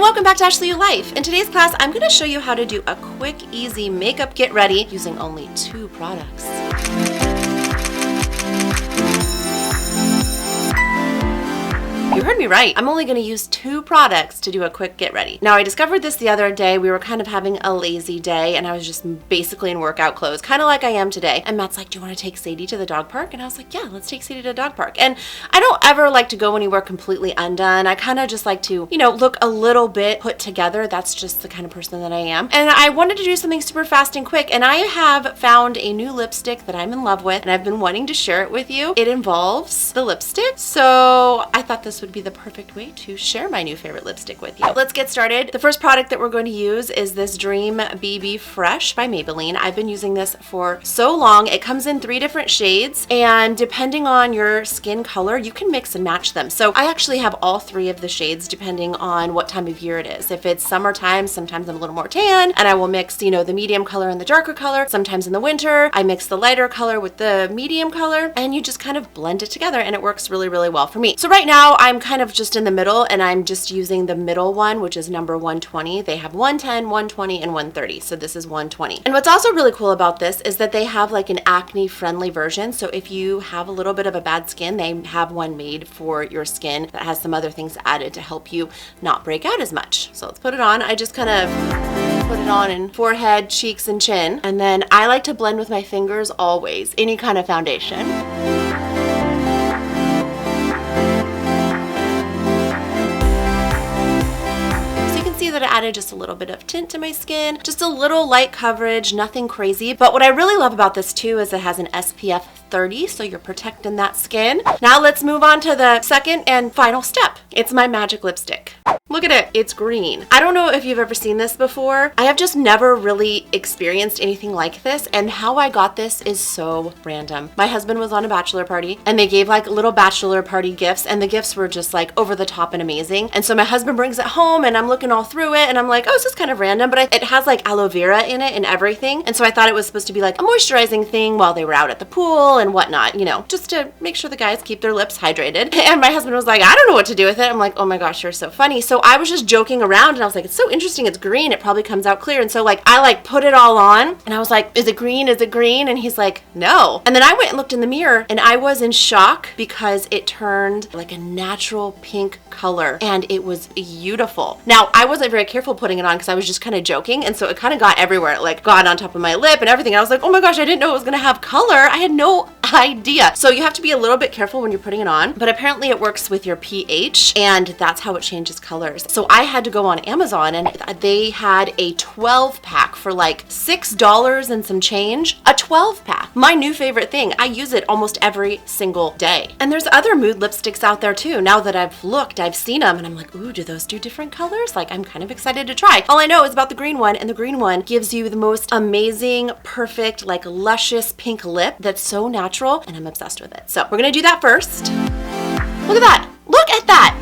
welcome back to Ashley You Life. In today's class, I'm going to show you how to do a quick, easy makeup get ready using only 2 products. You heard me right. I'm only going to use 2 products to do a quick get ready. Now, I discovered this the other day. We were kind of having a lazy day and I was just basically in workout clothes, kind of like I am today. And Matt's like, do you want to take Sadie to the dog park? And I was like, yeah, let's take Sadie to the dog park. And I don't ever like to go anywhere completely undone. I kind of just like to, look a little bit put together. That's just the kind of person that I am. And I wanted to do something super fast and quick. And I have found a new lipstick that I'm in love with and I've been wanting to share it with you. It involves the lipstick. So I thought this would be the perfect way to share my new favorite lipstick with you. Let's get started. The first product that we're going to use is this Dream BB Fresh by Maybelline. I've been using this for so long. It comes in 3 different shades and depending on your skin color, you can mix and match them. So I actually have all 3 of the shades depending on what time of year it is. If it's summertime, sometimes I'm a little more tan and I will mix, the medium color and the darker color. Sometimes in the winter, I mix the lighter color with the medium color and you just kind of blend it together and it works really, really well for me. So right now I'm kind of just in the middle and I'm just using the middle one, which is number 120. They have 110, 120, and 130. So this is 120. And what's also really cool about this is that they have like an acne friendly version. So if you have a little bit of a bad skin, they have one made for your skin that has some other things added to help you not break out as much. So let's put it on. I just kind of put it on in forehead, cheeks, and chin. And then I like to blend with my fingers always, any kind of foundation. That I added just a little bit of tint to my skin, just a little light coverage, nothing crazy. But what I really love about this too is it has an SPF 30, so you're protecting that skin. Now let's move on to the second and final step. It's my magic lipstick. Look at it, it's green. I don't know if you've ever seen this before. I have just never really experienced anything like this, and how I got this is so random. My husband was on a bachelor party and they gave like little bachelor party gifts and the gifts were just like over the top and amazing. And so my husband brings it home and I'm looking all through it and I'm like, oh, this is kind of random, but it has like aloe vera in it and everything. And so I thought it was supposed to be like a moisturizing thing while they were out at the pool and whatnot, just to make sure the guys keep their lips hydrated. And my husband was like, I don't know what to do with it. I'm like, oh my gosh, you're so funny. So I was just joking around and I was like, it's so interesting, it's green, it probably comes out clear. And so like I like put it all on and I was like, is it green? Is it green? And he's like, no. And then I went and looked in the mirror and I was in shock because it turned like a natural pink color and it was beautiful. Now I wasn't very careful putting it on because I was just kind of joking, and so it kind of got everywhere. It like got on top of my lip and everything. I was like, oh my gosh, I didn't know it was gonna have color. I had no idea. So you have to be a little bit careful when you're putting it on, but apparently it works with your pH and that's how it changes colors. So I had to go on Amazon and they had a 12 pack for like $6 and some change. A 12 pack. My new favorite thing. I use it almost every single day. And there's other mood lipsticks out there too. Now that I've looked, I've seen them and I'm like, ooh, do those do different colors? Like I'm kind of excited to try. All I know is about the green one, and the green one gives you the most amazing, perfect, like luscious pink lip that's so natural and I'm obsessed with it. So we're gonna do that first. Look at that. Look at that.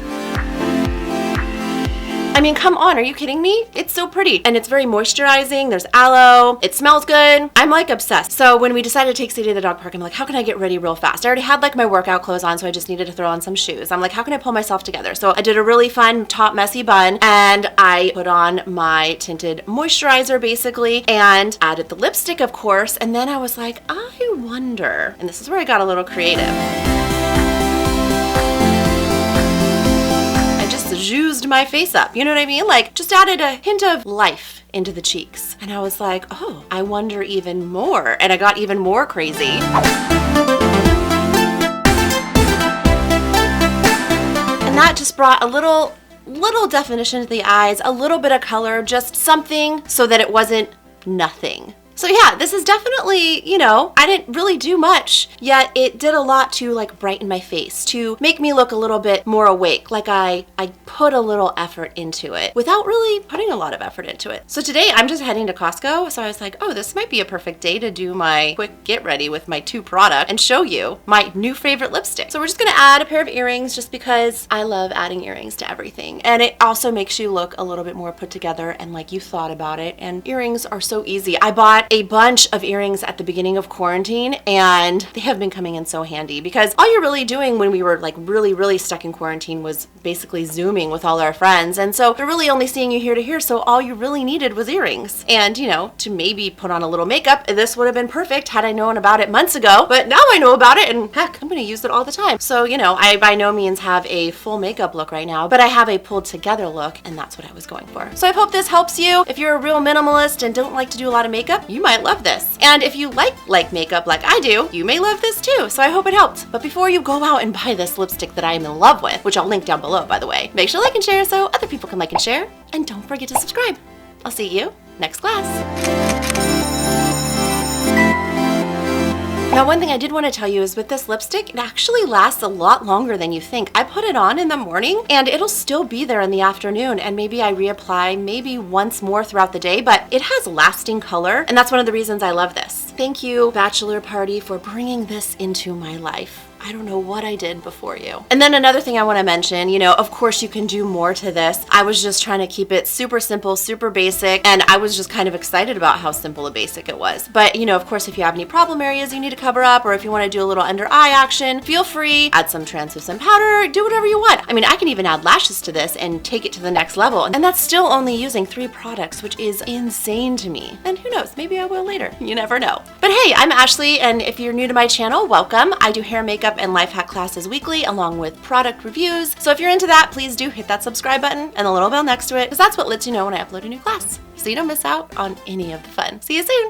I mean, come on, are you kidding me? It's so pretty and it's very moisturizing. There's aloe, it smells good. I'm like obsessed. So when we decided to take Sadie to the dog park, I'm like, how can I get ready real fast? I already had like my workout clothes on, so I just needed to throw on some shoes. I'm like, how can I pull myself together? So I did a really fun top messy bun and I put on my tinted moisturizer basically and added the lipstick, of course. And then I was like, I wonder, and this is where I got a little creative. Juiced my face up, you know what I mean? Like just added a hint of life into the cheeks. And I was like, oh, I wonder even more. And I got even more crazy. And that just brought a little definition to the eyes, a little bit of color, just something so that it wasn't nothing. So yeah, this is definitely, I didn't really do much, yet it did a lot to like brighten my face, to make me look a little bit more awake. Like I put a little effort into it without really putting a lot of effort into it. So today I'm just heading to Costco. So I was like, oh, this might be a perfect day to do my quick get ready with my 2 products and show you my new favorite lipstick. So we're just gonna add a pair of earrings just because I love adding earrings to everything. And it also makes you look a little bit more put together and like you thought about it. And earrings are so easy. I bought a bunch of earrings at the beginning of quarantine, and they have been coming in so handy because all you're really doing when we were like really stuck in quarantine was basically Zooming with all our friends. And so they're really only seeing you here to here. So all you really needed was earrings. And, you know, to maybe put on a little makeup, this would have been perfect had I known about it months ago. But now I know about it, and heck, I'm going to use it all the time. So, you know, I by no means have a full makeup look right now, but I have a pulled together look, and that's what I was going for. So I hope this helps you. If you're a real minimalist and don't like to do a lot of makeup, you might love this. And if you like makeup like I do, you may love this too. So I hope it helped. But before you go out and buy this lipstick that I am in love with, which I'll link down below, by the way, make sure to like and share so other people can like and share. And don't forget to subscribe. I'll see you next class. Now, one thing I did want to tell you is with this lipstick, it actually lasts a lot longer than you think. I put it on in the morning and it'll still be there in the afternoon, and maybe I reapply maybe once more throughout the day, but it has lasting color, and that's one of the reasons I love this. Thank you, bachelor party, for bringing this into my life. I don't know what I did before you. And then another thing I want to mention, you know, of course you can do more to this. I was just trying to keep it super simple, super basic, and I was just kind of excited about how simple and basic it was. But, you know, of course, if you have any problem areas you need to cover up, or if you want to do a little under eye action, feel free, add some translucent powder, do whatever you want. I mean, I can even add lashes to this and take it to the next level. And that's still only using 3 products, which is insane to me. And who knows, maybe I will later. You never know. But hey, I'm Ashley, and if you're new to my channel, welcome. I do hair, makeup, and life hack classes weekly along with product reviews. So if you're into that, please do hit that subscribe button and the little bell next to it, because that's what lets you know when I upload a new class, so you don't miss out on any of the fun. See you soon.